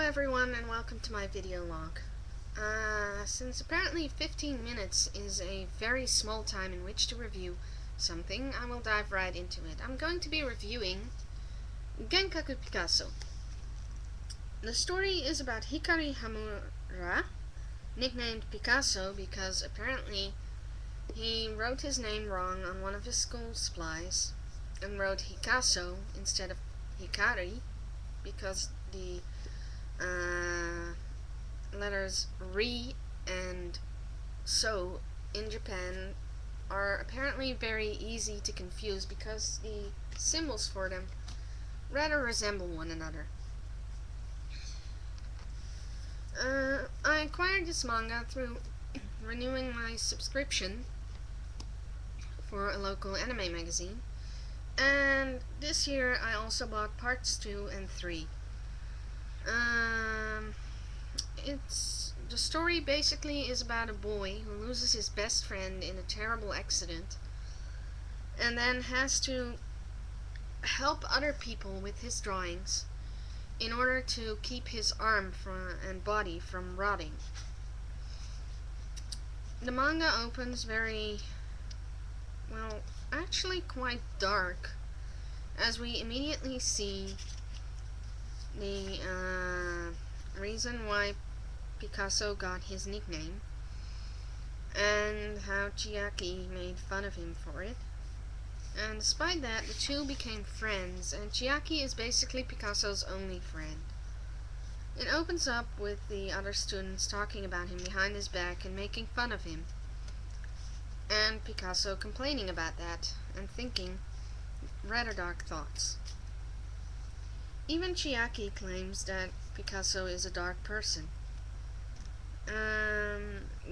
everyone, and welcome to my video log. Since apparently 15 minutes is a very small time in which to review something, I will dive right into it. I'm going to be reviewing Genkaku Picasso. The story is about Hikari Hamura, nicknamed Picasso because apparently he wrote his name wrong on one of his school supplies and wrote Picasso instead of Hikari because the letters Ri and So in Japan are apparently very easy to confuse because the symbols for them rather resemble one another. I acquired this manga through renewing my subscription for a local anime magazine, and this year I also bought parts 2 and 3. The story basically is about a boy who loses his best friend in a terrible accident and then has to help other people with his drawings in order to keep his arm and body from rotting. The manga opens actually quite dark, as we immediately see the reason why Picasso got his nickname and how Chiaki made fun of him for it. And despite that, the two became friends, and Chiaki is basically Picasso's only friend. It opens up with the other students talking about him behind his back and making fun of him, and Picasso complaining about that and thinking rather dark thoughts. Even Chiaki claims that Picasso is a dark person.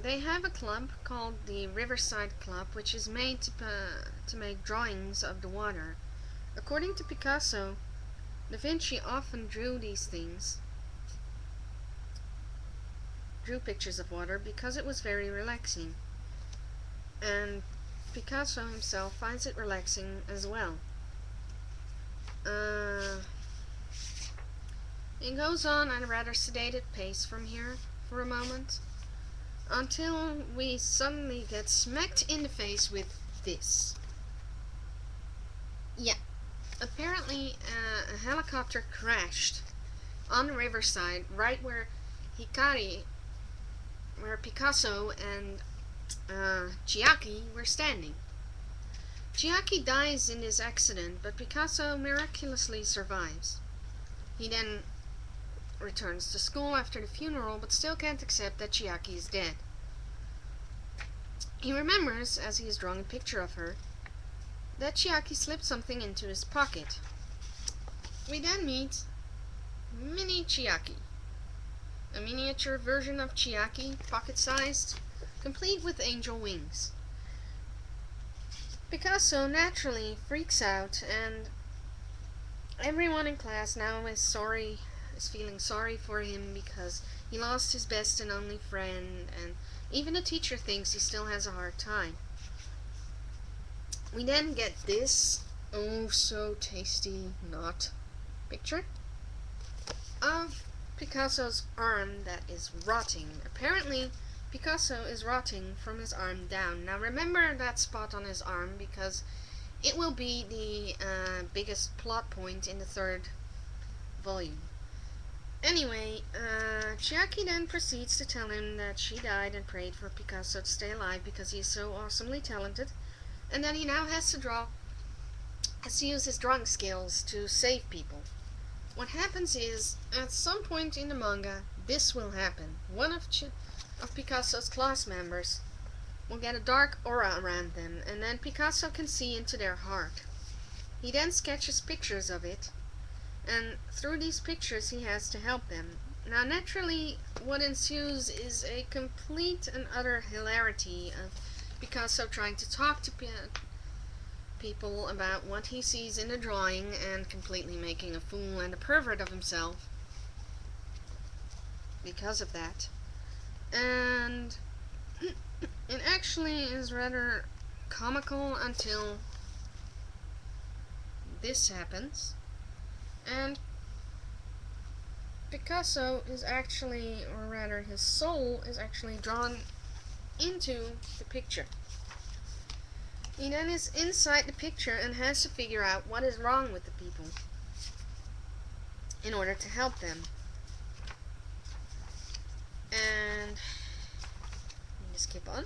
They have a club called the Riverside Club, which is made to make drawings of the water. According to Picasso, Da Vinci often drew pictures of water because it was very relaxing, and Picasso himself finds it relaxing as well. It goes on at a rather sedated pace from here for a moment, until we suddenly get smacked in the face with this. Yeah, apparently a helicopter crashed on the riverside right where Picasso and Chiaki were standing. Chiaki dies in this accident, but Picasso miraculously survives. He then returns to school after the funeral, but still can't accept that Chiaki is dead. He remembers, as he is drawing a picture of her, that Chiaki slipped something into his pocket. We then meet Mini Chiaki, a miniature version of Chiaki, pocket-sized, complete with angel wings. Picasso naturally freaks out, and everyone in class now is feeling sorry for him because he lost his best and only friend, and even the teacher thinks he still has a hard time. We then get this oh so tasty knot picture of Picasso's arm that is rotting. Apparently Picasso is rotting from his arm down. Now remember that spot on his arm because it will be the biggest plot point in the 3rd volume. Anyway, Chiaki then proceeds to tell him that she died and prayed for Picasso to stay alive because he is so awesomely talented, and that he now has to use his drawing skills to save people. What happens is, at some point in the manga, this will happen. One of Picasso's class members will get a dark aura around them, and then Picasso can see into their heart. He then sketches pictures of it, and through these pictures he has to help them. Now naturally, what ensues is a complete and utter hilarity of Picasso trying to talk to people about what he sees in the drawing and completely making a fool and a pervert of himself because of that. And it actually is rather comical until this happens. And Picasso is actually, or rather his soul is actually drawn into the picture. He then is inside the picture and has to figure out what is wrong with the people in order to help them. And let me just keep on.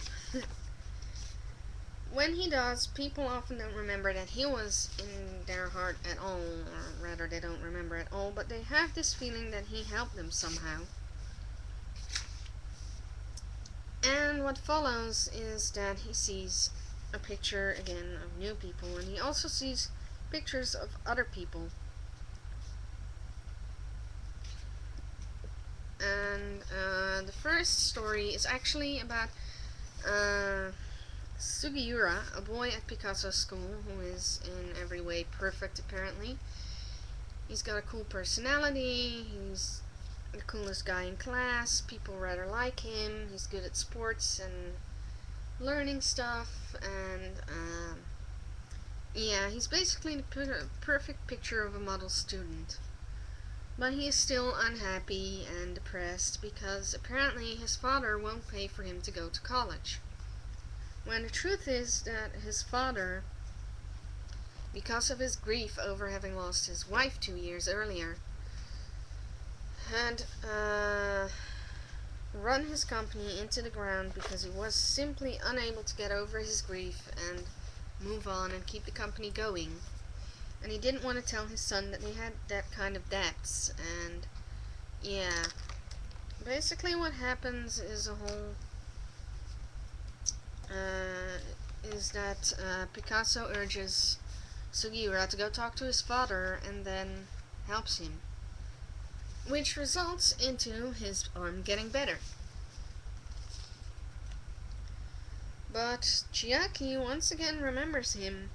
When he does, people often don't remember that he was in their heart at all, or rather they don't remember at all, but they have this feeling that he helped them somehow. And what follows is that he sees a picture again of new people, and he also sees pictures of other people. And the first story is actually about Sugiura, a boy at Picasso's school who is in every way perfect apparently. He's got a cool personality, he's the coolest guy in class, people rather like him, he's good at sports and learning stuff, and yeah, he's basically the perfect picture of a model student. But he is still unhappy and depressed because apparently his father won't pay for him to go to college. When the truth is that his father, because of his grief over having lost his wife 2 years earlier, had run his company into the ground because he was simply unable to get over his grief and move on and keep the company going. And he didn't want to tell his son that he had that kind of debts. And yeah, basically what happens is Picasso urges Sugiura to go talk to his father and then helps him, which results into his arm getting better. But Chiaki once again remembers him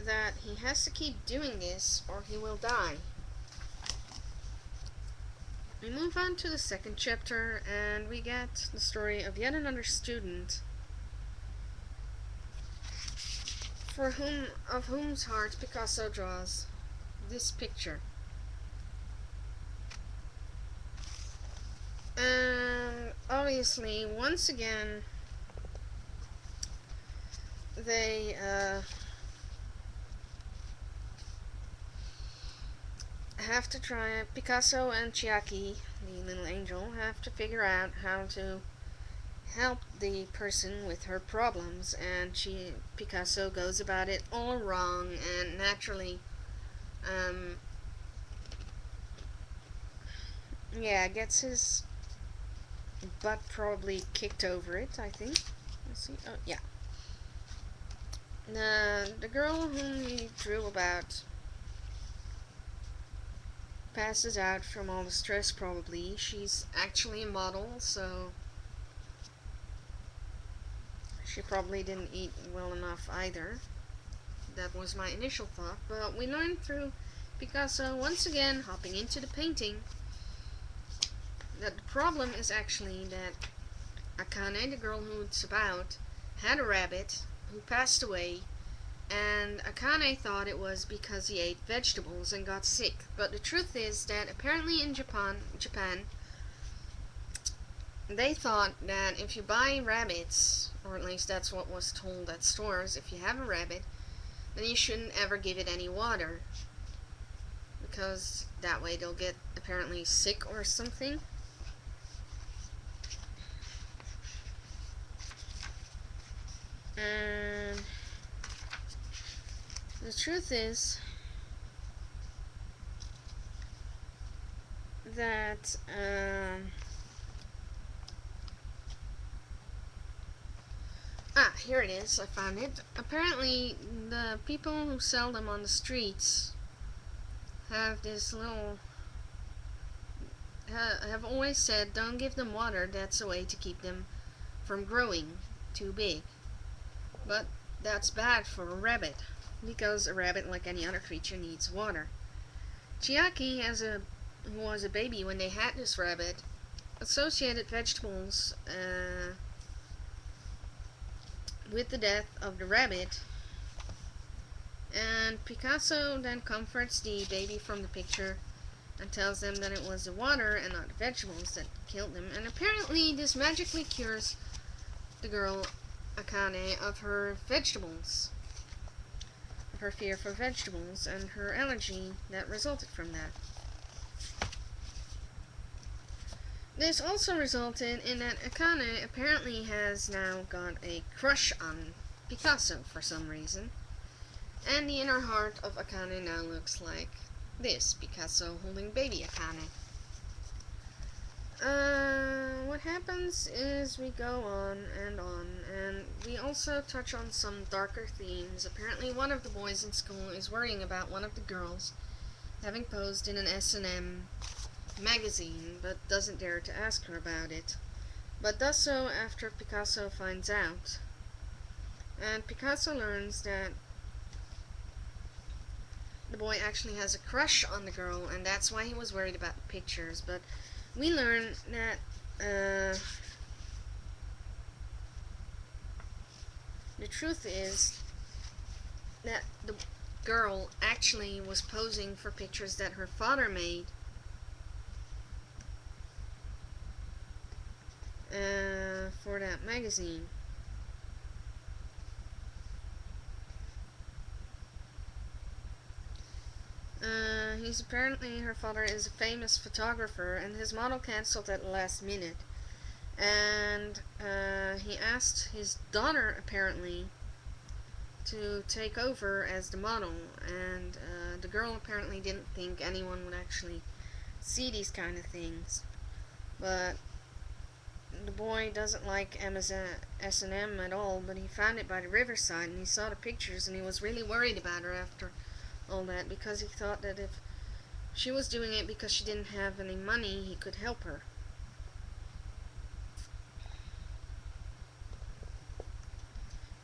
that he has to keep doing this or he will die. We move on to the second chapter and we get the story of yet another student of whom's heart Picasso draws this picture. And obviously, once again, they have to try. Picasso and Chiaki, the little angel, have to figure out how to help the person with her problems, and Picasso goes about it all wrong, and naturally, yeah, gets his butt probably kicked over it, I think. Let's see. Oh, yeah. The girl whom he drew about passes out from all the stress probably. She's actually a model, so she probably didn't eat well enough either. That was my initial thought, but we learned through Picasso once again hopping into the painting that the problem is actually that Akane, the girl who it's about, had a rabbit who passed away, and Akane thought it was because he ate vegetables and got sick. But the truth is that apparently in Japan, they thought that if you buy rabbits, or at least that's what was told at stores, if you have a rabbit, then you shouldn't ever give it any water, because that way they'll get apparently sick or something. And the truth is that here it is, I found it. Apparently the people who sell them on the streets have this little have always said don't give them water, that's a way to keep them from growing too big. But that's bad for a rabbit, because a rabbit, like any other creature, needs water. Chiaki, who was a baby when they had this rabbit, associated vegetables with the death of the rabbit, And Picasso then comforts the baby from the picture and tells them that it was the water and not the vegetables that killed them. And apparently this magically cures the girl Akane of her vegetables, of her fear for vegetables and her allergy that resulted from that. This also resulted in that Akane apparently has now got a crush on Picasso for some reason. And the inner heart of Akane now looks like this, Picasso holding baby Akane. What happens is we go on, and we also touch on some darker themes. Apparently one of the boys in school is worrying about one of the girls having posed in an S&M magazine, but doesn't dare to ask her about it, but does so after Picasso finds out. And Picasso learns that the boy actually has a crush on the girl, and that's why he was worried about the pictures. But we learn that the truth is that the girl actually was posing for pictures that her father made for that magazine. He's apparently, her father is a famous photographer, and his model cancelled at the last minute. And he asked his daughter, apparently, to take over as the model. And the girl apparently didn't think anyone would actually see these kind of things. But the boy doesn't like S&M at all, but he found it by the riverside, and he saw the pictures, and he was really worried about her after all that, because he thought that if she was doing it because she didn't have any money, he could help her.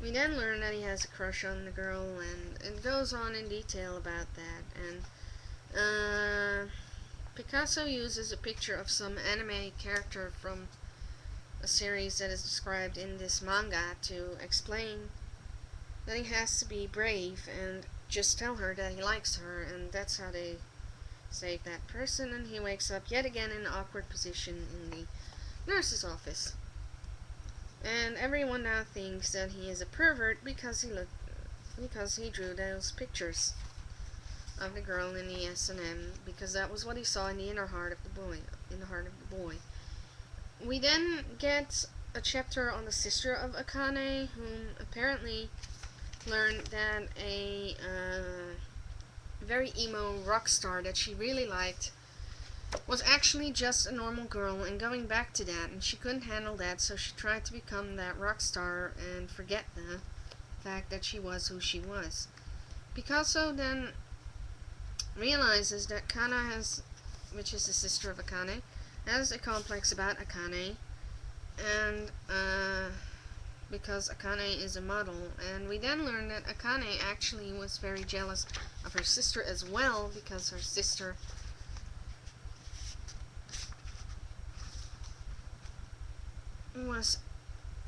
We then learn that he has a crush on the girl, and it goes on in detail about that. And Picasso uses a picture of some anime character from a series that is described in this manga to explain that he has to be brave and just tell her that he likes her, and that's how they save that person. And he wakes up yet again in an awkward position in the nurse's office. And everyone now thinks that he is a pervert because he drew those pictures of the girl in the S&M, because that was what he saw in the inner heart of the boy, in the heart of the boy. We then get a chapter on the sister of Akane, whom apparently learned that a very emo rock star that she really liked was actually just a normal girl, and going back to that, and she couldn't handle that, so she tried to become that rock star and forget the fact that she was who she was. Picasso then realizes that Kana has, which is the sister of Akane, has a complex about Akane, and because Akane is a model. And we then learn that Akane actually was very jealous of her sister as well, because her sister was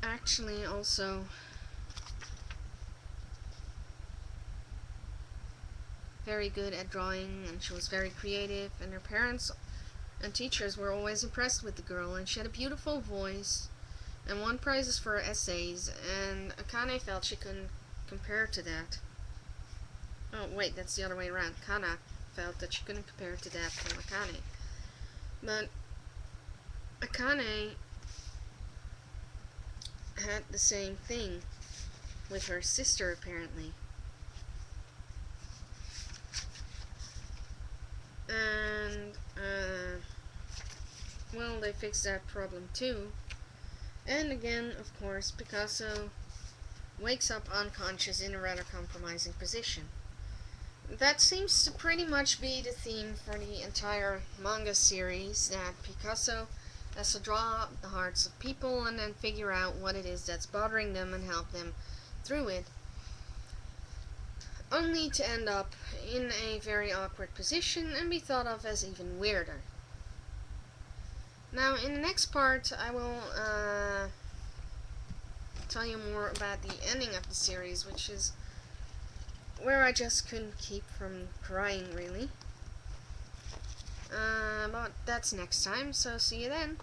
actually also very good at drawing, and she was very creative, and her parents and teachers were always impressed with the girl, and she had a beautiful voice and won prizes for her essays, and Akane felt she couldn't compare to that. Oh wait, that's the other way around. Kana felt that she couldn't compare to that from Akane. But Akane had the same thing with her sister, apparently. And well, they fixed that problem too. And again, of course, Picasso wakes up unconscious in a rather compromising position. That seems to pretty much be the theme for the entire manga series, that Picasso has to draw the hearts of people and then figure out what it is that's bothering them and help them through it, only to end up in a very awkward position and be thought of as even weirder. Now, in the next part, I will tell you more about the ending of the series, which is where I just couldn't keep from crying, really. But that's next time, so see you then.